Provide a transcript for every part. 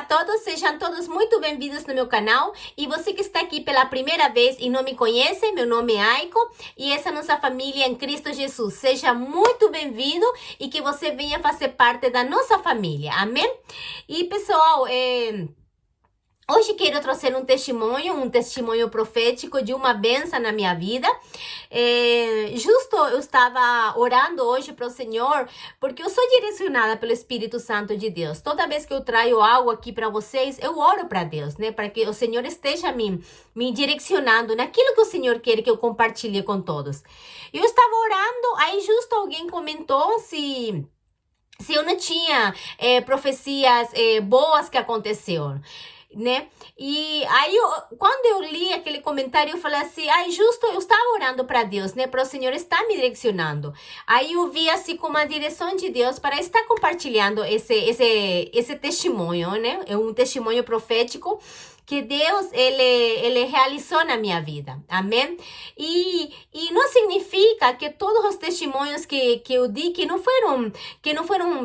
todos, sejam todos muito bem-vindos no meu canal. E você que está aqui pela primeira vez e não me conhece, meu nome é Aiko e essa é a nossa família em Cristo Jesus. Seja muito bem-vindo e que você venha fazer parte da nossa família. Amém? E pessoal, hoje quero trazer um testemunho profético de uma bênção na minha vida. Justo eu estava orando hoje para o Senhor, porque eu sou direcionada pelo Espírito Santo de Deus. Toda vez que eu trago algo aqui para vocês, eu oro para Deus, né? Para que o Senhor esteja me direcionando naquilo que o Senhor quer que eu compartilhe com todos. Eu estava orando, aí justo alguém comentou se eu não tinha profecias boas que aconteceram, né? E aí, quando eu li aquele comentário, eu falei assim, justo eu estava orando para Deus, né? Para o Senhor estar me direcionando. Aí eu vi assim como a direção de Deus para estar compartilhando esse testemunho, né? É um testemunho profético que Deus, ele realizou na minha vida, amém? E não significa que todos os testemunhos que eu di, que não foram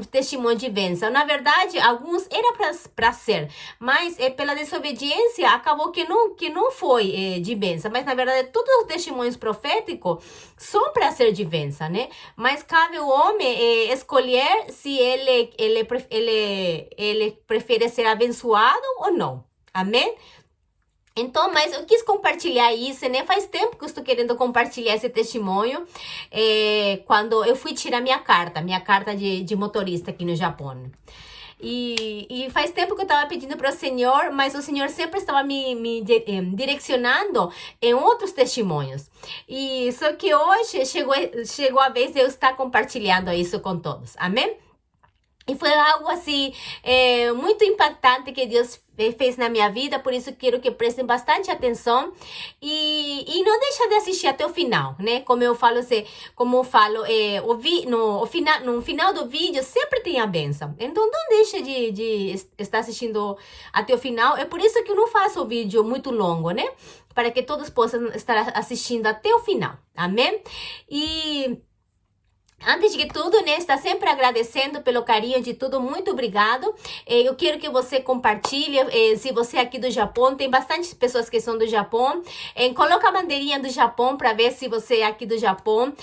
testemunhos de bênção. Na verdade, alguns eram para ser, mas pela desobediência, acabou que não foi de bênção. Mas, na verdade, todos os testemunhos proféticos são para ser de bênção, né? Mas cabe ao homem escolher se ele prefere ser abençoado ou não. Amém? Então, mas eu quis compartilhar isso, né? Faz tempo que eu estou querendo compartilhar esse testemunho. Quando eu fui tirar minha carta de motorista aqui no Japão. E faz tempo que eu estava pedindo para o Senhor, mas o Senhor sempre estava me direcionando em outros testemunhos. E só que hoje chegou a vez de eu estar compartilhando isso com todos. Amém? E foi algo assim, muito impactante que Deus fez na minha vida, por isso quero que prestem bastante atenção e não deixa de assistir até o final, né? No final do vídeo sempre tem a bênção. Então não deixa de estar assistindo até o final. É por isso que eu não faço o vídeo muito longo, né? Para que todos possam estar assistindo até o final. Amém? E antes de tudo, né, está sempre agradecendo pelo carinho de tudo, muito obrigado. Eu quero que você compartilhe, se você é aqui do Japão, tem bastante pessoas que são do Japão, coloca a bandeirinha do Japão para ver se você é aqui do Japão,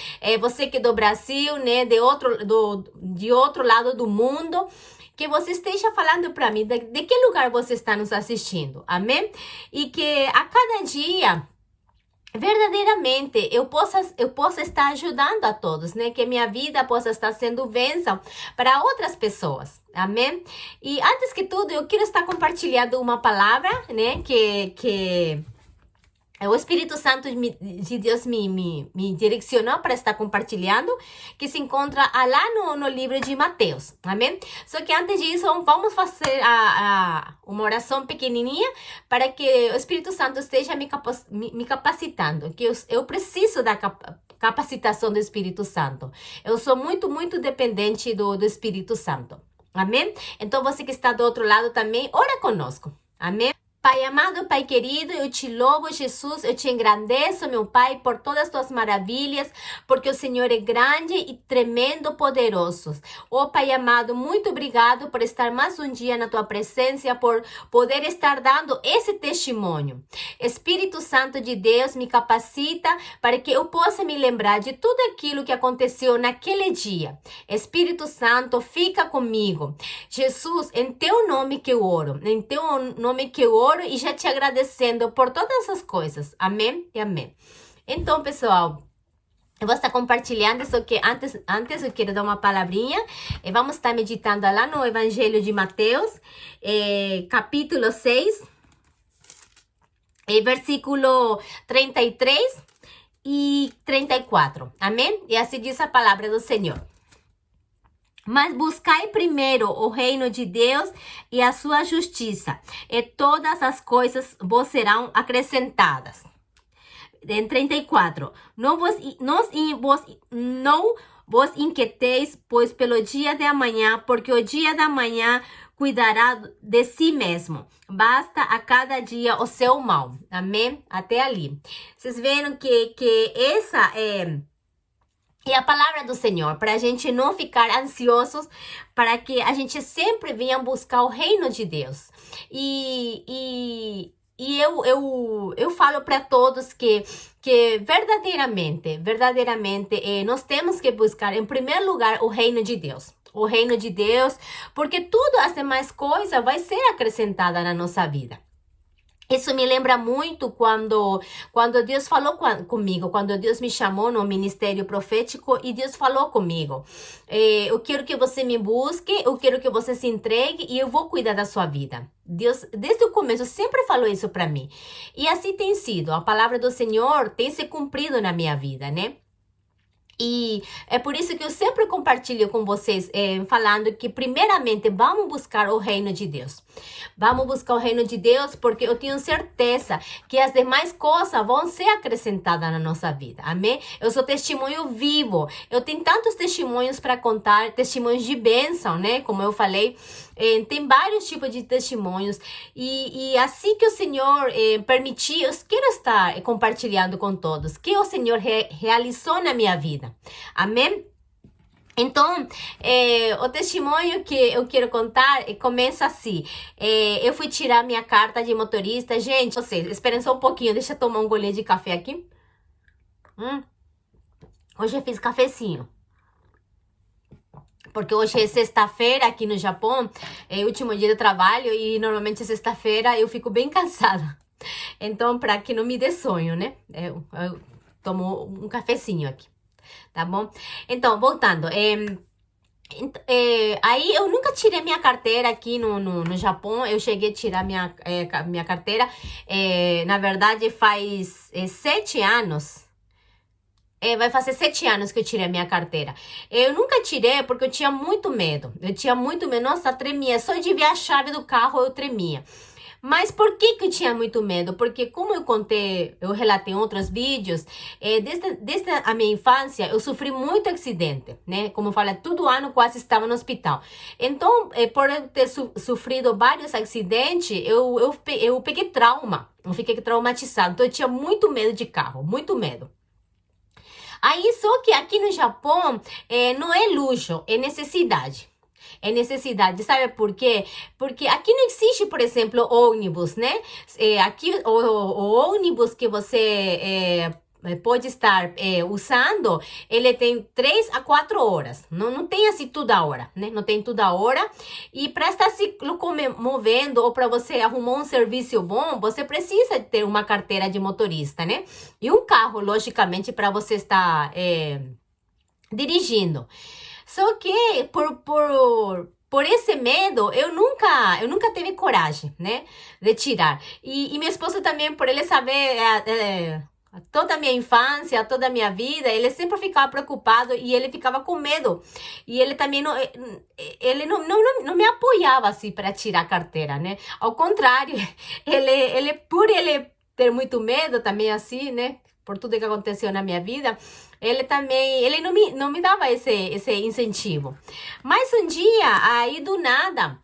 você que é do Brasil, né, de outro lado do mundo, que você esteja falando para mim de que lugar você está nos assistindo, amém? E que a cada dia verdadeiramente eu possa estar ajudando a todos, né? Que minha vida possa estar sendo bênção para outras pessoas, amém? E antes que tudo, eu quero estar compartilhando uma palavra, né? Que o Espírito Santo de Deus me direcionou para estar compartilhando, que se encontra lá no livro de Mateus, amém? Só que antes disso, vamos fazer uma oração pequenininha para que o Espírito Santo esteja me capacitando, que eu preciso da capacitação do Espírito Santo. Eu sou muito, muito dependente do Espírito Santo, amém? Então, você que está do outro lado também, ora conosco, amém? Pai amado, Pai querido, eu te louvo, Jesus, eu te engrandeço, meu Pai, por todas as tuas maravilhas, porque o Senhor é grande e tremendo, poderoso. Oh, Pai amado, muito obrigado por estar mais um dia na tua presença, por poder estar dando esse testemunho. Espírito Santo de Deus, me capacita para que eu possa me lembrar de tudo aquilo que aconteceu naquele dia. Espírito Santo, fica comigo. Jesus, em teu nome que eu oro, em teu nome que eu oro, e já te agradecendo por todas as coisas. Amém e amém. Então, pessoal, eu vou estar compartilhando, só que antes eu quero dar uma palavrinha. Vamos estar meditando lá no Evangelho de Mateus, capítulo 6, versículo 33 e 34. Amém? E assim diz a palavra do Senhor. Mas buscai primeiro o reino de Deus e a sua justiça, e todas as coisas vos serão acrescentadas. Em 34. Não vos inquieteis, pois pelo dia de amanhã, porque o dia da manhã cuidará de si mesmo. Basta a cada dia o seu mal. Amém? Até ali. Vocês viram que essa E a palavra do Senhor, para a gente não ficar ansiosos, para que a gente sempre venha buscar o reino de Deus. E eu falo para todos que verdadeiramente, nós temos que buscar, em primeiro lugar, o reino de Deus. O reino de Deus, porque tudo as demais coisas vai ser acrescentada na nossa vida. Isso me lembra muito quando Deus falou comigo, quando Deus me chamou no ministério profético e Deus falou comigo. Eu quero que você me busque, eu quero que você se entregue e eu vou cuidar da sua vida. Deus, desde o começo, sempre falou isso para mim. E assim tem sido. A palavra do Senhor tem se cumprido na minha vida, né? E é por isso que eu sempre compartilho com vocês, falando que primeiramente vamos buscar o reino de Deus. Vamos buscar o reino de Deus porque eu tenho certeza que as demais coisas vão ser acrescentadas na nossa vida. Amém? Eu sou testemunho vivo. Eu tenho tantos testemunhos para contar, testemunhos de bênção, né? Como eu falei, tem vários tipos de testemunhos. E assim que o Senhor permitir, eu quero estar compartilhando com todos que o Senhor realizou na minha vida. Amém? Então, o testemunho que eu quero contar começa assim. Eu fui tirar minha carta de motorista. Gente, vocês, esperem só um pouquinho. Deixa eu tomar um golinho de café aqui. Hoje eu fiz cafezinho. Porque hoje é sexta-feira aqui no Japão. É o último dia de trabalho e normalmente sexta-feira eu fico bem cansada. Então, para que não me dê sonho, né? Eu tomo um cafezinho aqui. Tá bom? Então, voltando. Aí eu nunca tirei minha carteira aqui no Japão. Eu cheguei a tirar minha carteira. Na verdade, faz 7 anos. Vai fazer 7 anos que eu tirei a minha carteira. Eu nunca tirei porque eu tinha muito medo. Nossa, tremia. Só de ver a chave do carro eu tremia. Mas por que eu tinha muito medo? Porque como eu relatei em outros vídeos, desde a minha infância, eu sofri muito acidente, né? Como eu falei, todo ano quase estava no hospital. Então, por eu ter sofrido vários acidentes, eu peguei trauma. Eu fiquei traumatizada. Então, eu tinha muito medo de carro, muito medo. Aí, só que aqui no Japão, não é luxo, é necessidade. É necessidade, sabe por quê? Porque aqui não existe, por exemplo, ônibus, né? Aqui, o ônibus que você pode estar usando, ele tem 3 a 4 horas. Não tem assim toda hora, né? Não tem toda hora. E para estar se locomovendo ou para você arrumar um serviço bom, você precisa ter uma carteira de motorista, né? E um carro, logicamente, para você estar dirigindo. Só que por esse medo, eu nunca tive coragem, né, de tirar. E meu esposo também, por ele saber toda a minha infância, toda a minha vida, ele sempre ficava preocupado e ele ficava com medo. E ele também não me apoiava assim para tirar a carteira, né? Ao contrário, por ele ter muito medo também assim, né? Por tudo que aconteceu na minha vida, ele não me dava esse incentivo. Mas um dia, aí do nada,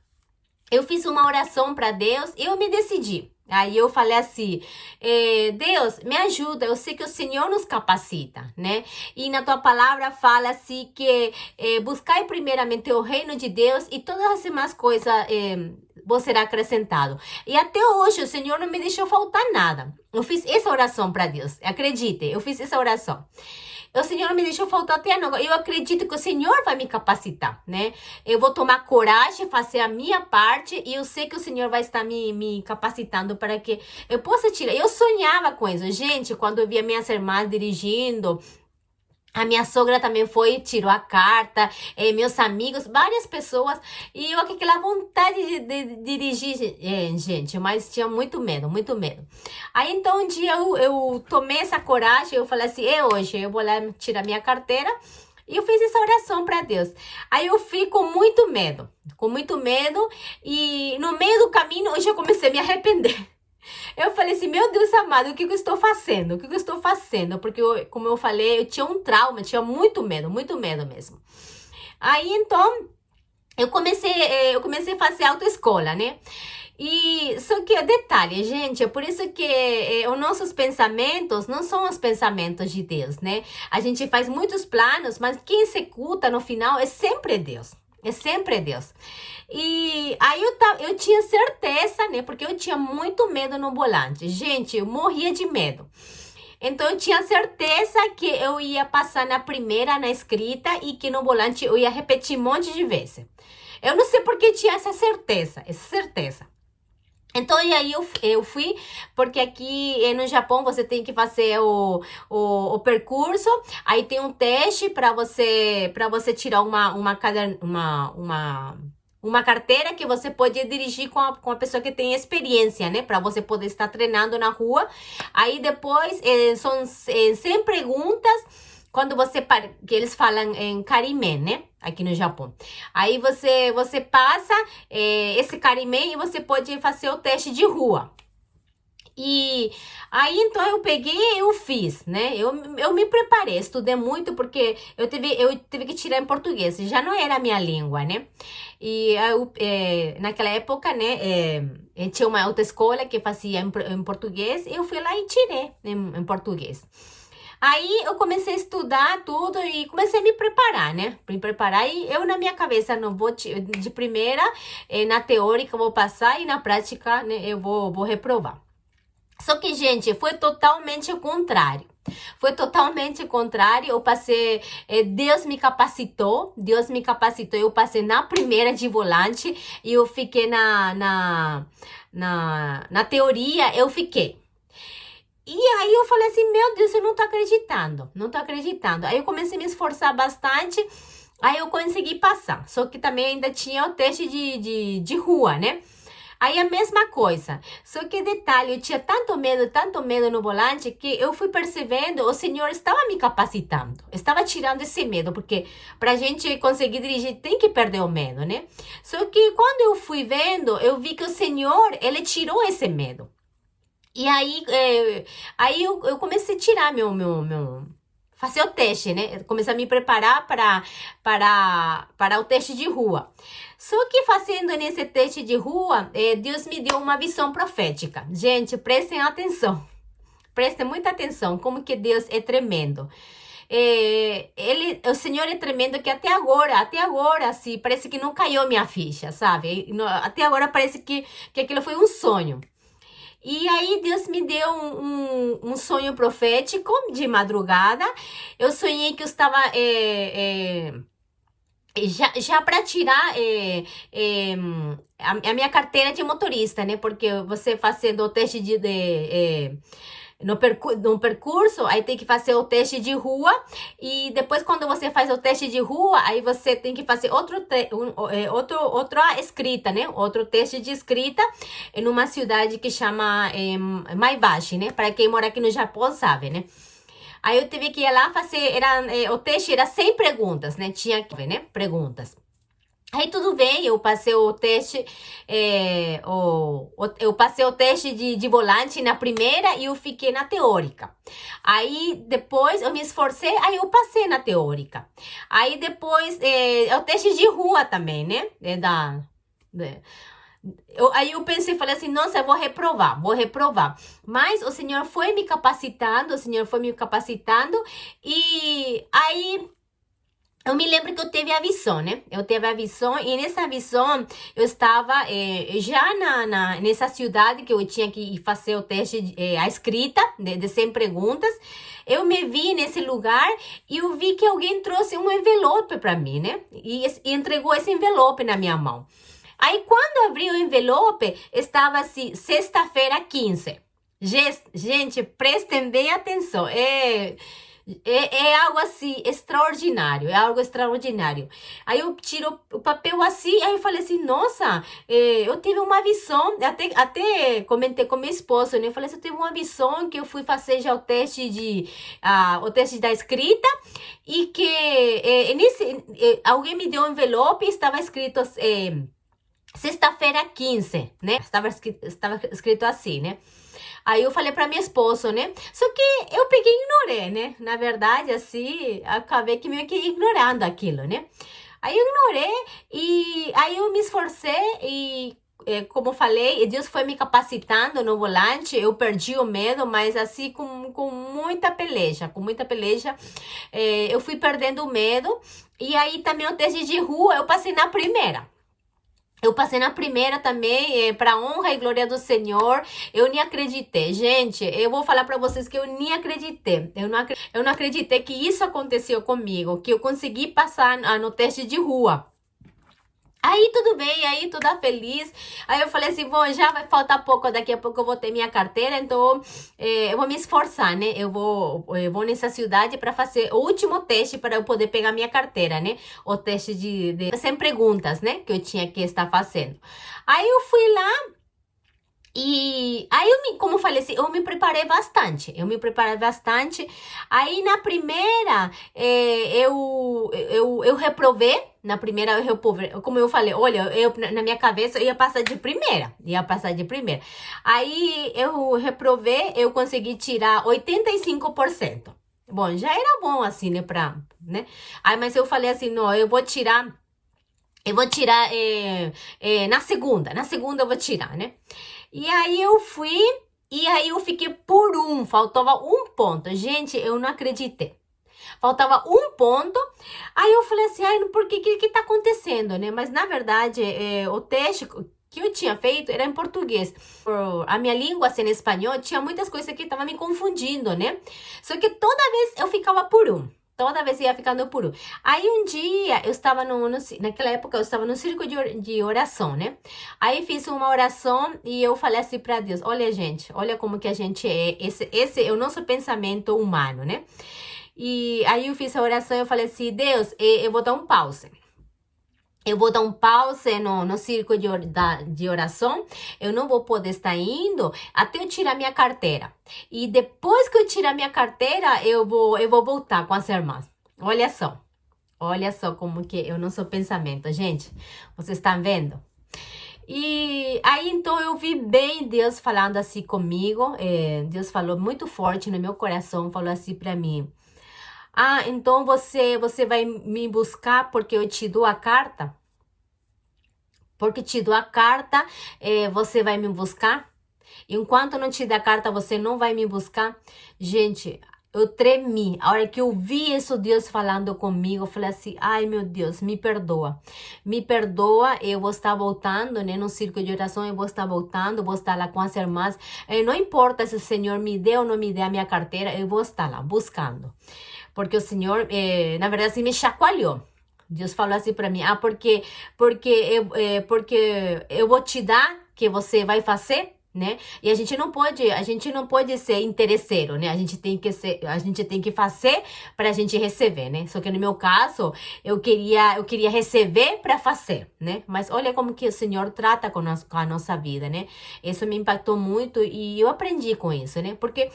eu fiz uma oração para Deus e eu me decidi. Aí eu falei assim, Deus, me ajuda, eu sei que o Senhor nos capacita, né? E na tua palavra fala assim que buscai primeiramente o reino de Deus e todas as demais coisas vos será acrescentado. E até hoje o Senhor não me deixou faltar nada. Eu fiz essa oração para Deus, acredite, eu fiz essa oração. O Senhor não me deixou faltar até agora. Eu acredito que o Senhor vai me capacitar, né? Eu vou tomar coragem, fazer a minha parte e eu sei que o Senhor vai estar me capacitando para que eu possa tirar. Eu sonhava com isso. Gente, quando eu via minhas irmãs dirigindo, a minha sogra também tirou a carta, meus amigos, várias pessoas, e eu com aquela vontade de dirigir, gente, mas tinha muito medo, muito medo. Aí então um dia eu tomei essa coragem, eu falei assim, hoje eu vou lá tirar minha carteira, e eu fiz essa oração para Deus. Aí eu fui com muito medo, e no meio do caminho hoje eu comecei a me arrepender. Eu falei assim, meu Deus amado, o que eu estou fazendo? Porque, como eu falei, eu tinha um trauma, tinha muito medo mesmo. Aí, então, eu comecei a fazer autoescola, né? E só que detalhe, gente, é por isso que os nossos pensamentos não são os pensamentos de Deus, né? A gente faz muitos planos, mas quem executa no final é sempre Deus. É sempre Deus. E aí eu tinha certeza, né? Porque eu tinha muito medo no volante. Gente, eu morria de medo. Então eu tinha certeza que eu ia passar na primeira, na escrita, e que no volante eu ia repetir um monte de vezes. Eu não sei por que tinha essa certeza, Então, e aí eu fui, porque aqui no Japão você tem que fazer o percurso, aí tem um teste para você tirar uma carteira que você pode dirigir com a pessoa que tem experiência, né? Para você poder estar treinando na rua. Aí depois são 100 perguntas. Quando que eles falam em Karimen, né? Aqui no Japão. Aí você passa esse Karimen e você pode fazer o teste de rua. E aí, então, eu peguei e eu fiz, né? Eu me preparei, estudei muito, porque eu tive que tirar em português, já não era a minha língua, né? E naquela época, né, tinha uma autoescola que fazia em português, eu fui lá e tirei em português. Aí eu comecei a estudar tudo e comecei a me preparar, né? Me preparar e eu na minha cabeça não vou de primeira, na teórica eu vou passar e na prática, né, eu vou reprovar. Só que, gente, foi totalmente o contrário. Foi totalmente o contrário. Eu passei, Deus me capacitou. Eu passei na primeira de volante e eu fiquei na teoria, eu fiquei. E aí eu falei assim, meu Deus, eu não tô acreditando. Aí eu comecei a me esforçar bastante, aí eu consegui passar. Só que também ainda tinha o teste de rua, né? Aí a mesma coisa. Só que detalhe, eu tinha tanto medo no volante, que eu fui percebendo, o Senhor estava me capacitando. Estava tirando esse medo, porque pra gente conseguir dirigir, tem que perder o medo, né? Só que quando eu fui vendo, eu vi que o Senhor, Ele tirou esse medo. E aí eu comecei a tirar fazer o teste, né? Eu comecei a me preparar para o teste de rua. Só que fazendo nesse teste de rua, Deus me deu uma visão profética. Gente, prestem atenção. Prestem muita atenção, como que Deus é tremendo. O Senhor é tremendo, que até agora, assim, parece que não caiu minha ficha, sabe? Até agora parece que aquilo foi um sonho. E aí Deus me deu um sonho profético de madrugada. Eu sonhei que eu estava já para tirar a minha carteira de motorista, né? Porque você fazendo o teste no percurso, aí tem que fazer o teste de rua, e depois quando você faz o teste de rua, aí você tem que fazer outra escrita, né? Outro teste de escrita em uma cidade que chama Maebashi, né? Para quem mora aqui no Japão sabe, né? Aí eu tive que ir lá fazer, o teste era 100 perguntas, né? Tinha que ver, né? Perguntas. Aí tudo bem, eu passei o teste, eu passei o teste de volante na primeira e eu fiquei na teórica. Aí depois eu me esforcei, aí eu passei na teórica. Aí depois o teste de rua também, né? Aí eu pensei, falei assim, nossa, eu vou reprovar. Mas o Senhor foi me capacitando, e aí eu me lembro que eu teve a visão, né? Eu teve a visão, e nessa visão eu estava já nessa cidade que eu tinha que fazer o teste, a escrita de 100 perguntas. Eu me vi nesse lugar e eu vi que alguém trouxe um envelope para mim, né? E entregou esse envelope na minha mão. Aí quando abri o envelope, estava assim, sexta-feira 15. Gente, prestem bem atenção. É algo assim, extraordinário, é algo extraordinário. Aí eu tiro o papel assim, aí eu falei assim, nossa, eu tive uma visão, até comentei com meu esposo, né? Eu falei assim, eu tive uma visão que eu fui fazer já o teste da escrita, e que alguém me deu um envelope e estava escrito sexta-feira 15, né? Estava escrito assim, né? Aí eu falei para meu esposo, né? Só que eu peguei e ignorei, né? Na verdade, assim, acabei que meio que ignorando aquilo, né? Aí eu ignorei, e aí eu me esforcei, e como falei, Deus foi me capacitando no volante, eu perdi o medo, mas assim, com muita peleja, eu fui perdendo o medo, e aí também o teste de rua, eu passei na primeira. Eu passei na primeira também, para honra e glória do Senhor. Eu nem acreditei. Gente, eu vou falar para vocês que eu nem acreditei. Eu não acreditei que isso aconteceu comigo, que eu consegui passar no teste de rua. Aí tudo bem, aí toda feliz. Aí eu falei assim, bom, já vai faltar pouco, daqui a pouco eu vou ter minha carteira, então eu vou me esforçar, né? Eu vou nessa cidade para fazer o último teste para eu poder pegar minha carteira, né? O teste de 100 perguntas, né? Que eu tinha que estar fazendo. Aí eu fui lá. E aí, como eu falei assim, eu me preparei bastante. Aí, na primeira, eu reprovei. Na primeira, eu reprovei. Como eu falei, olha, na minha cabeça, eu ia passar de primeira. Aí, eu reprovei, eu consegui tirar 85%. Bom, já era bom, assim, né? Aí, mas eu falei assim, não, eu vou tirar na segunda eu vou tirar, né? E aí eu fui, e aí eu fiquei por faltava um ponto. Gente, eu não acreditei. Faltava um ponto, aí eu falei assim, ai, por que tá acontecendo, né? Mas na verdade, o teste que eu tinha feito era em português. A minha língua, assim, em espanhol, tinha muitas coisas que estavam me confundindo, né? Só que toda vez eu ficava por Toda vez ia ficando por Aí um dia eu estava naquela época eu estava no círculo de oração, né? Aí fiz uma oração e eu falei assim para Deus: olha, gente, olha como que a gente é. Esse é o nosso pensamento humano, né? E aí eu fiz a oração e eu falei assim: Deus, eu vou dar um pause. Eu vou dar um pause no círculo de oração. Eu não vou poder estar indo até eu tirar minha carteira. E depois que eu tirar minha carteira, eu vou voltar com as irmãs. Olha só como que é o nosso pensamento, gente. Vocês estão vendo? E aí, então, eu vi bem Deus falando assim comigo. Deus falou muito forte no meu coração, falou assim para mim: ah, então você vai me buscar porque eu te dou a carta? Porque te dou a carta, você vai me buscar? Enquanto não te der a carta, você não vai me buscar? Gente, eu tremi. A hora que eu vi isso, Deus falando comigo, eu falei assim: ai, meu Deus, me perdoa. Me perdoa, eu vou estar voltando, né? No círculo de oração, eu vou estar voltando, vou estar lá com as irmãs. Não importa se o Senhor me deu ou não me deu a minha carteira, eu vou estar lá buscando. Porque o Senhor, na verdade, assim, me chacoalhou. Deus falou assim para mim: ah, porque eu vou te dar, que você vai fazer, né? E a gente não pode ser interesseiro, né? A gente tem que fazer para a gente receber, né? Só que no meu caso, eu queria receber para fazer, né? Mas olha como que o Senhor trata com a nossa vida, né? Isso me impactou muito e eu aprendi com isso, né? Porque,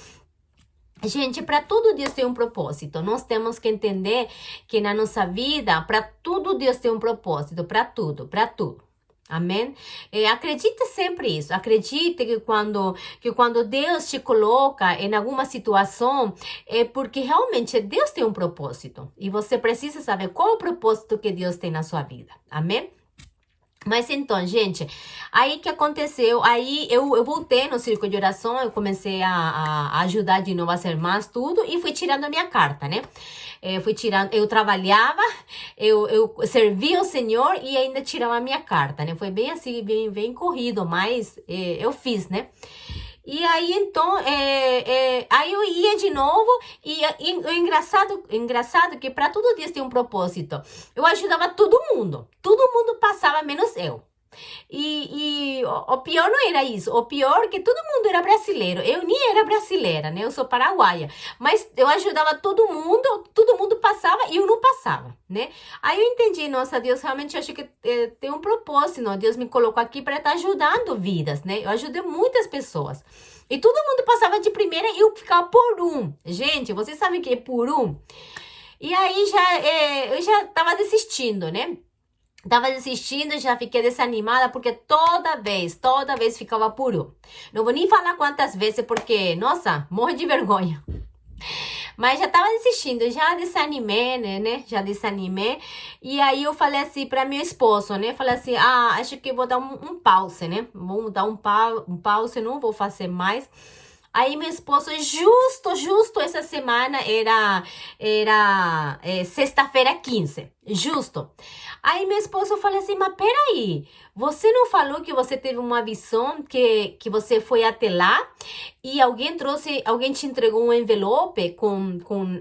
gente, para tudo Deus tem um propósito. Nós temos que entender que na nossa vida, para tudo Deus tem um propósito, para tudo. Amém? Acredite sempre isso. Acredite que quando Deus te coloca em alguma situação, é porque realmente Deus tem um propósito. E você precisa saber qual é o propósito que Deus tem na sua vida. Amém? Mas então, gente, aí que aconteceu? Aí eu voltei no círculo de oração, eu comecei a ajudar de novo as irmãs, tudo, e fui tirando a minha carta, né? Eu trabalhava, eu servia o Senhor e ainda tirava a minha carta, né? Foi bem assim, bem corrido, mas eu fiz, né? E aí, então, aí eu ia de novo, e o engraçado que para todo Deus tem um propósito. Eu ajudava todo mundo passava, menos eu. E o pior não era isso, o pior é que todo mundo era brasileiro, eu nem era brasileira, né? Eu sou paraguaia, mas eu ajudava todo mundo passava e eu não passava, né? Aí eu entendi, nossa, Deus realmente acho que tem um propósito, Deus me colocou aqui para estar ajudando vidas, né? Eu ajudei muitas pessoas. E todo mundo passava de primeira e eu ficava por Gente, vocês sabem o que é por E aí eu já tava desistindo, né? Já fiquei desanimada porque toda vez ficava por Não vou nem falar quantas vezes porque, nossa, morro de vergonha. Mas já tava desistindo, já desanimei, né? Já desanimei. E aí eu falei assim para meu esposo, né? Falei assim, acho que vou dar um pause, né? Vou dar um pause, não vou fazer mais. Aí meu esposo, justo essa semana era sexta-feira 15, justo. Aí meu esposo falou assim, mas peraí, você não falou que você teve uma visão que você foi até lá e alguém te entregou um envelope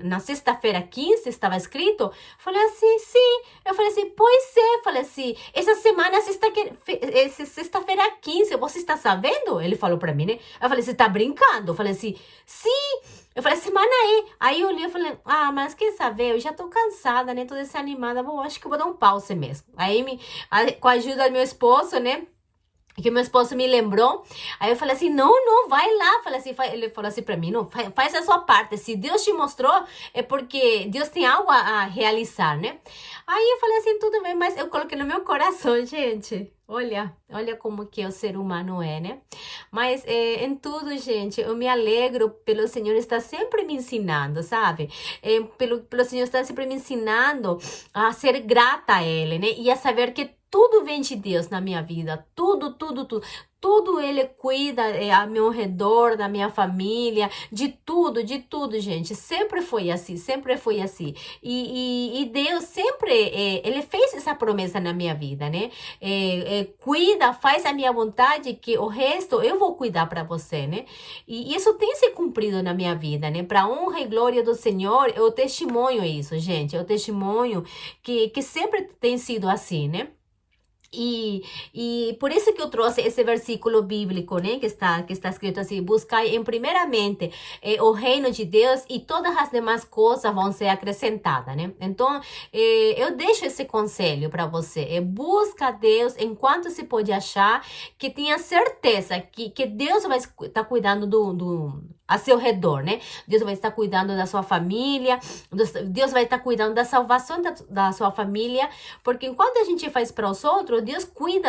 na sexta-feira 15, estava escrito? Falei assim, sim. Eu falei assim, pois é. Falei assim, essa semana, sexta-feira 15, você está sabendo? Ele falou pra mim, né? Eu falei, você tá brincando? Eu falei assim, sim. Eu falei, semana aí. Aí eu olhei e falei, mas quer saber? Eu já tô cansada, né? Tô desanimada. Bom, acho que eu vou dar um pause mesmo. Aí, com a ajuda do meu esposo, né? Que meu esposo me lembrou, aí eu falei assim, não, vai lá, falei assim, ele falou assim pra mim, não, faz a sua parte, se Deus te mostrou, é porque Deus tem algo a realizar, né? Aí eu falei assim, tudo bem, mas eu coloquei no meu coração, gente, olha como que o ser humano é, né? Mas em tudo, gente, eu me alegro pelo Senhor estar sempre me ensinando, sabe? Pelo Senhor estar sempre me ensinando a ser grata a Ele, né? E a saber que tudo vem de Deus na minha vida, tudo. Tudo Ele cuida a meu redor, da minha família, de tudo, gente. Sempre foi assim, sempre foi assim. E Deus sempre, Ele fez essa promessa na minha vida, né? Cuida, faz a minha vontade, que o resto eu vou cuidar para você, né? E isso tem se cumprido na minha vida, né? Para honra e glória do Senhor, eu testemunho isso, gente. Eu testemunho que sempre tem sido assim, né? E por isso que eu trouxe esse versículo bíblico, né? Que está escrito assim: buscai em primeiramente o reino de Deus e todas as demais coisas vão ser acrescentadas, né? Então, eu deixo esse conselho para você: busca Deus enquanto se pode achar, que tenha certeza que Deus vai estar cuidando a seu redor, né? Deus vai estar cuidando da sua família, Deus vai estar cuidando da salvação da sua família, porque enquanto a gente faz para os outros, Deus cuida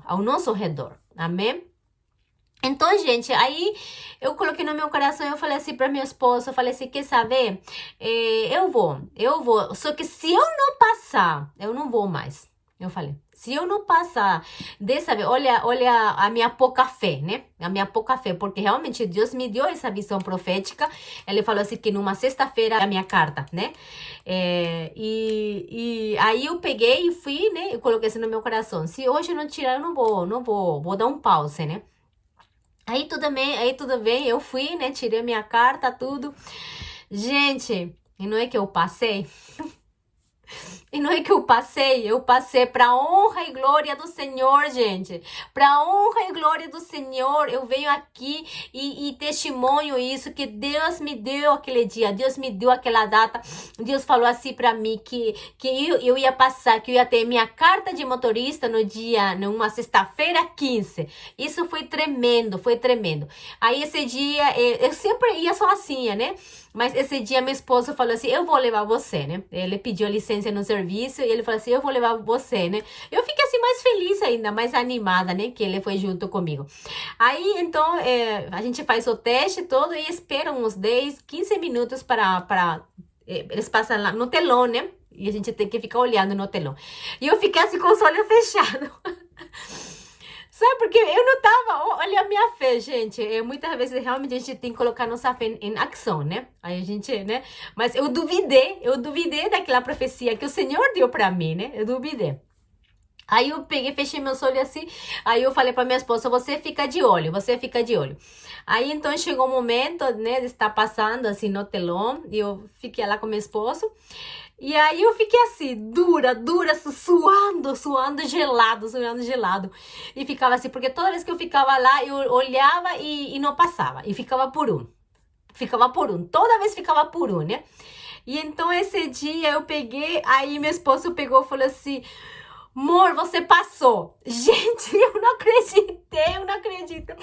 ao nosso redor, amém? Então, gente, aí eu coloquei no meu coração, eu falei assim para meu esposo, eu falei assim, quer saber? Eu vou, só que se eu não passar, eu não vou mais. Eu falei, se eu não passar dessa vez, olha a minha pouca fé, né? A minha pouca fé, porque realmente Deus me deu essa visão profética. Ele falou assim que numa sexta-feira a minha carta, né? E aí eu peguei e fui, né? Eu coloquei assim no meu coração. Se hoje eu não tirar, eu não vou dar um pause, né? Aí tudo bem, eu fui, né? Tirei minha carta, tudo. Gente, e não é que eu passei? E não é que eu passei para honra e glória do Senhor, gente. Para honra e glória do Senhor, eu venho aqui e testemunho isso, que Deus me deu aquele dia, Deus me deu aquela data. Deus falou assim para mim que eu ia passar, que eu ia ter minha carta de motorista numa sexta-feira 15. Isso foi tremendo, foi tremendo. Aí esse dia, eu sempre ia sozinha, né? Mas esse dia meu esposo falou assim, eu vou levar você, né? Ele pediu licença no serviço e ele falou assim, eu vou levar você, né? Eu fiquei assim mais feliz ainda, mais animada, né? Que ele foi junto comigo. Aí, então, a gente faz o teste todo e espera uns 10, 15 minutos para eles passam lá no telão, né? E a gente tem que ficar olhando no telão. E eu fiquei assim com os olhos fechados. Sabe, porque eu não tava, olha a minha fé, gente, muitas vezes realmente a gente tem que colocar nossa fé em ação, né? Aí a gente, né? Mas eu duvidei daquela profecia que o Senhor deu pra mim, né? Eu duvidei. Aí eu peguei, fechei meus olhos assim, aí eu falei pra minha esposa, você fica de olho. Aí então chegou o momento, né, de estar passando assim no telão, e eu fiquei lá com meu esposo. E aí eu fiquei assim, dura, suando gelado. E ficava assim, porque toda vez que eu ficava lá, eu olhava e não passava. E ficava por um. Toda vez ficava por um, né? E então esse dia eu peguei, aí meu esposo pegou e falou assim, amor, você passou. Gente, eu não acredito. Eu não acredito. Eu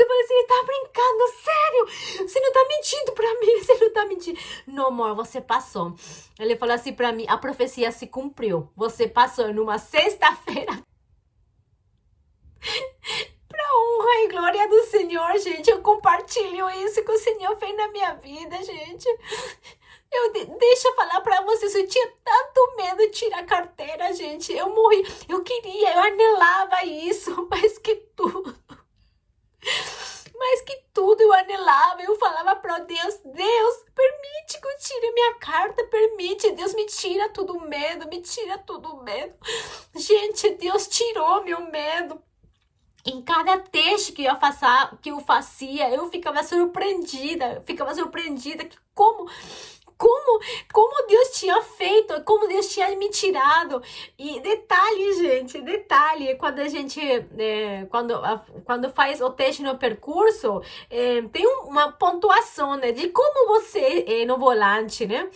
falei assim, ele tá brincando, sério? Você não tá mentindo pra mim, você não tá mentindo. Não, amor, você passou. Ele falou assim pra mim, a profecia se cumpriu. Você passou numa sexta-feira. Pra honra honra e glória do Senhor, gente. Eu compartilho isso que o Senhor fez na minha vida, gente. Deixa eu falar pra vocês, eu tinha tanto medo de tirar a carteira, gente. Eu morri, eu queria, eu anelava isso, mais que tudo eu anelava, eu falava para Deus, Deus, permite que eu tire minha carta, permite, Deus me tira todo o medo, me tira todo o medo. Gente, Deus tirou meu medo. Em cada teste que eu fazia, eu ficava surpreendida que como Deus tinha feito, como Deus tinha me tirado. E detalhe, gente, quando a gente, quando faz o teste no percurso, tem uma pontuação, né, de como você é no volante, né?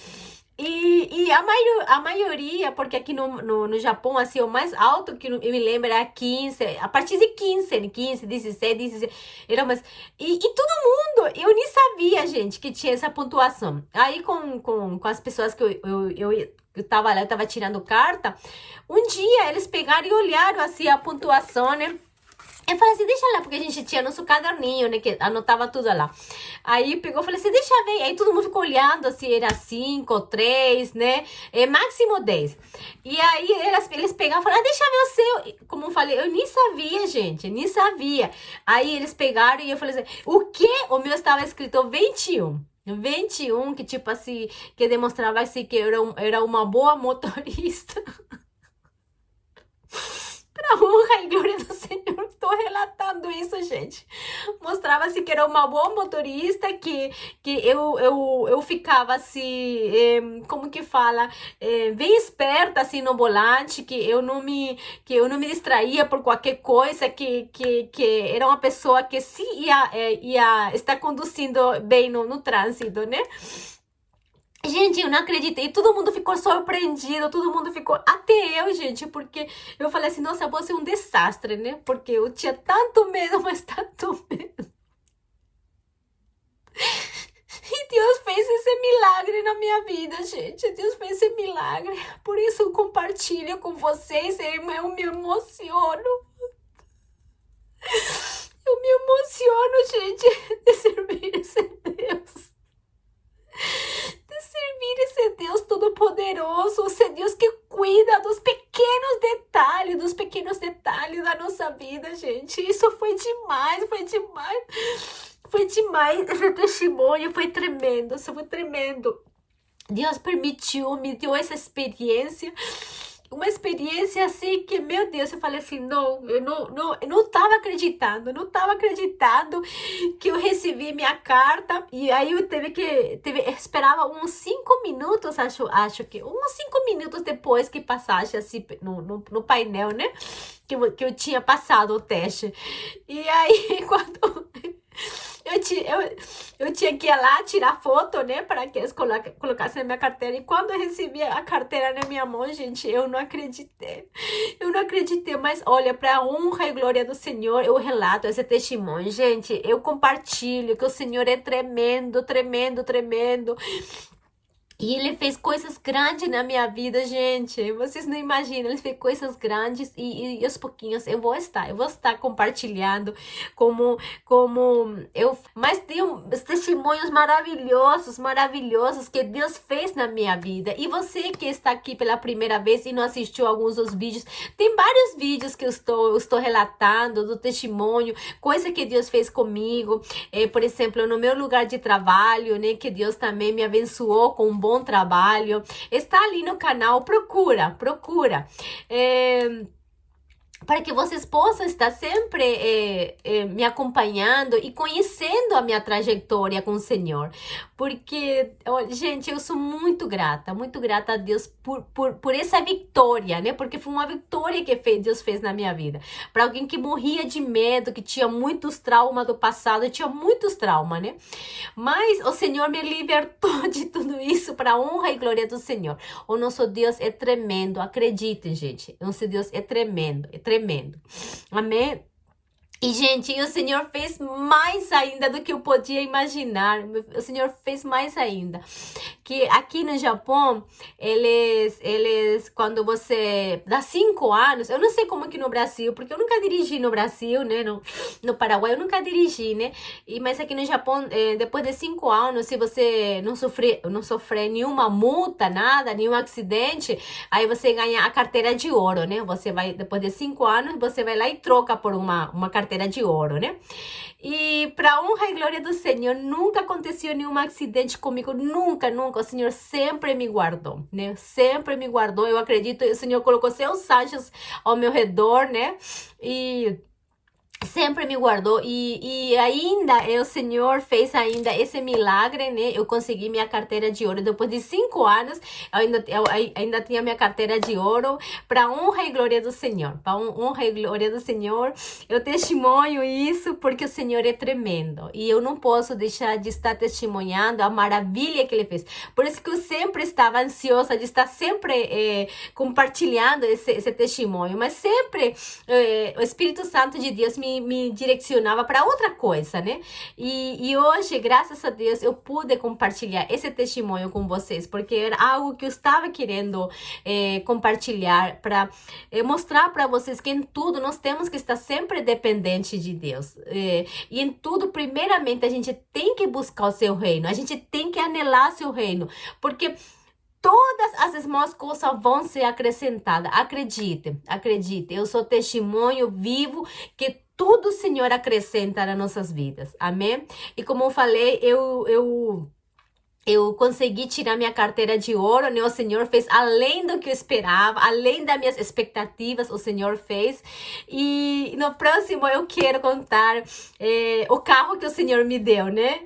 E a maioria, porque aqui no Japão, assim, o mais alto que eu me lembro era 15, a partir de 15, 16, 17, era mais... E todo mundo, eu nem sabia, gente, que tinha essa pontuação. Aí com as pessoas que eu tava lá, eu tava tirando carta, um dia eles pegaram e olharam, assim, a pontuação, né? Eu falei assim, deixa lá, porque a gente tinha nosso caderninho, né, que anotava tudo lá. Aí pegou, falei assim, deixa ver. Aí todo mundo ficou olhando, assim, era 5, 3, né, máximo 10. E aí eles pegaram e falaram, deixa ver o seu. Como eu falei, eu nem sabia, gente, nem sabia. Aí eles pegaram e eu falei assim, o quê? O meu estava escrito 21. 21, que tipo assim, que demonstrava assim, que eu era uma boa motorista. Pra honra e glória do Senhor, estou relatando isso, gente. Mostrava-se que era uma boa motorista, que eu ficava assim, como que fala, bem esperta assim no volante, que eu não me distraía por qualquer coisa, que era uma pessoa que sim ia estar conduzindo bem no trânsito, né? Gente, eu não acreditei, todo mundo ficou surpreendido, todo mundo ficou, até eu, gente, porque eu falei assim, nossa, vou ser um desastre, né? Porque eu tinha tanto medo, mas tanto medo. E Deus fez esse milagre na minha vida, gente. Deus fez esse milagre. Por isso eu compartilho com vocês, eu me emociono. Eu me emociono, gente, de servir esse Deus. De servir esse Deus Todo-Poderoso, esse Deus que cuida dos pequenos detalhes da nossa vida, gente. Isso foi demais, foi demais. Esse testemunho foi tremendo, isso foi tremendo. Deus permitiu, me deu essa experiência. Uma experiência assim que, meu Deus, eu falei assim, eu não tava acreditando, que eu recebi minha carta. E aí eu esperava uns 5 minutos, acho que uns 5 minutos depois que passasse assim no painel, né, que eu tinha passado o teste. E aí quando eu tinha que ir lá tirar foto, né, para que eles colocassem na minha carteira. E quando eu recebi a carteira na minha mão, gente, eu não acreditei. Mas olha, para a honra e glória do Senhor, eu relato esse testemunho, gente. Eu compartilho que o Senhor é tremendo. E ele fez coisas grandes na minha vida, gente. Vocês não imaginam, ele fez coisas grandes e aos pouquinhos eu vou estar compartilhando como mas tem testemunhos maravilhosos que Deus fez na minha vida. E você que está aqui pela primeira vez e não assistiu alguns dos vídeos, tem vários vídeos que eu estou relatando do testemunho, coisa que Deus fez comigo. Por exemplo, no meu lugar de trabalho, né, que Deus também me abençoou com um bom trabalho. Está ali no canal, procura. Para que vocês possam estar sempre me acompanhando e conhecendo a minha trajetória com o Senhor. Porque, gente, eu sou muito grata a Deus por essa vitória, né? Porque foi uma vitória que Deus fez na minha vida. Para alguém que morria de medo, que tinha muitos traumas do passado, tinha muitos traumas, né? Mas o Senhor me libertou de tudo isso para a honra e glória do Senhor. O nosso Deus é tremendo, acreditem, gente. O nosso Deus é tremendo. Amém? E, gente, o Senhor fez mais ainda do que eu podia imaginar. O Senhor fez mais ainda. Que aqui no Japão, quando você dá 5 anos, eu não sei como aqui no Brasil, porque eu nunca dirigi no Brasil, né? No Paraguai eu nunca dirigi, né? Mas aqui no Japão, depois de 5 anos, se você não sofrer nenhuma multa, nada, nenhum acidente, aí você ganha a carteira de ouro, né? Você vai, depois de 5 anos, você vai lá e troca por uma carteira de ouro, né? E para honra e glória do Senhor, nunca aconteceu nenhum acidente comigo, nunca, nunca. O Senhor sempre me guardou, né? Sempre me guardou. Eu acredito, o Senhor colocou seus anjos ao meu redor, né? E sempre me guardou e ainda o Senhor fez ainda esse milagre, né? Eu consegui minha carteira de ouro depois de 5 anos. Eu ainda tinha minha carteira de ouro para honra e glória do Senhor. Para honra e glória do Senhor, eu testemunho isso porque o Senhor é tremendo e eu não posso deixar de estar testemunhando a maravilha que Ele fez. Por isso que eu sempre estava ansiosa de estar sempre compartilhando esse testemunho, mas sempre o Espírito Santo de Deus me direcionava para outra coisa, né? E hoje, graças a Deus, eu pude compartilhar esse testemunho com vocês, porque era algo que eu estava querendo compartilhar para mostrar para vocês que em tudo nós temos que estar sempre dependente de Deus. E em tudo, primeiramente, a gente tem que buscar o seu reino, a gente tem que anelar seu reino, porque todas as demais coisas vão ser acrescentadas. Acredite, acredite. Eu sou testemunho vivo que tudo o Senhor acrescenta nas nossas vidas. Amém? E como eu falei, eu consegui tirar minha carteira de ouro, né? O Senhor fez além do que eu esperava, além das minhas expectativas, o Senhor fez. E no próximo eu quero contar o carro que o Senhor me deu, né?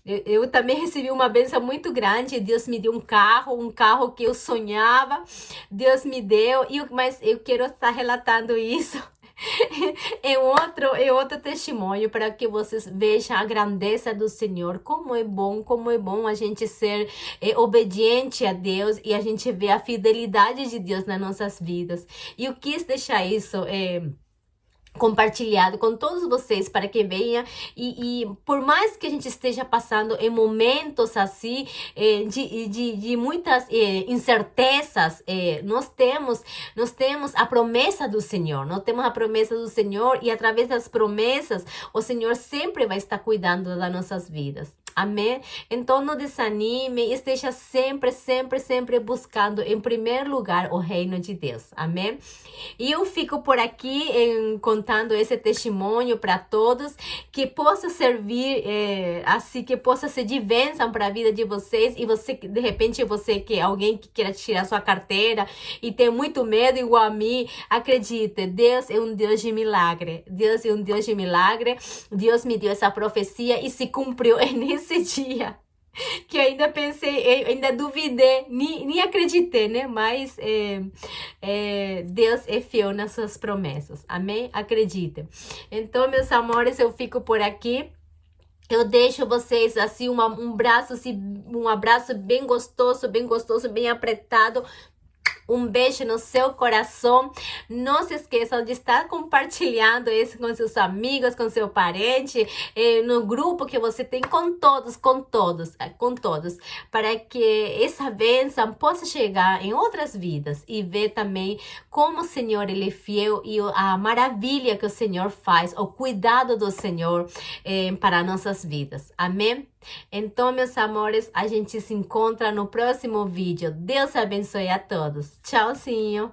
Eu também recebi uma bênção muito grande. Deus me deu um carro que eu sonhava. Deus me deu, mas eu quero estar relatando isso é outro testemunho para que vocês vejam a grandeza do Senhor, como é bom a gente ser obediente a Deus e a gente ver a fidelidade de Deus nas nossas vidas. E eu quis deixar isso compartilhado com todos vocês para que venha e por mais que a gente esteja passando em momentos assim de muitas incertezas, nós temos a promessa do Senhor, e através das promessas o Senhor sempre vai estar cuidando das nossas vidas. Amém? Então não desanime, esteja sempre buscando em primeiro lugar o reino de Deus. Amém? E eu fico por aqui contando esse testemunho para todos, que possa servir assim, que possa ser de bênção para a vida de vocês. E você, de repente, você que é alguém que queira tirar sua carteira e tem muito medo igual a mim, acredite, Deus é um Deus de milagre. Deus é um Deus de milagre. Deus me deu essa profecia e se cumpriu nesse dia. Que eu ainda pensei, eu ainda duvidei, nem acreditei, né? Mas Deus é fiel nas suas promessas. Amém? Acredite. Então, meus amores, eu fico por aqui. Eu deixo vocês assim um abraço bem gostoso, bem apertado. Um beijo no seu coração. Não se esqueçam de estar compartilhando isso com seus amigos, com seu parente, no grupo que você tem com todos, para que essa bênção possa chegar em outras vidas e ver também como o Senhor ele é fiel e a maravilha que o Senhor faz, o cuidado do Senhor para nossas vidas. Amém? Então, meus amores, a gente se encontra no próximo vídeo. Deus abençoe a todos. Tchauzinho!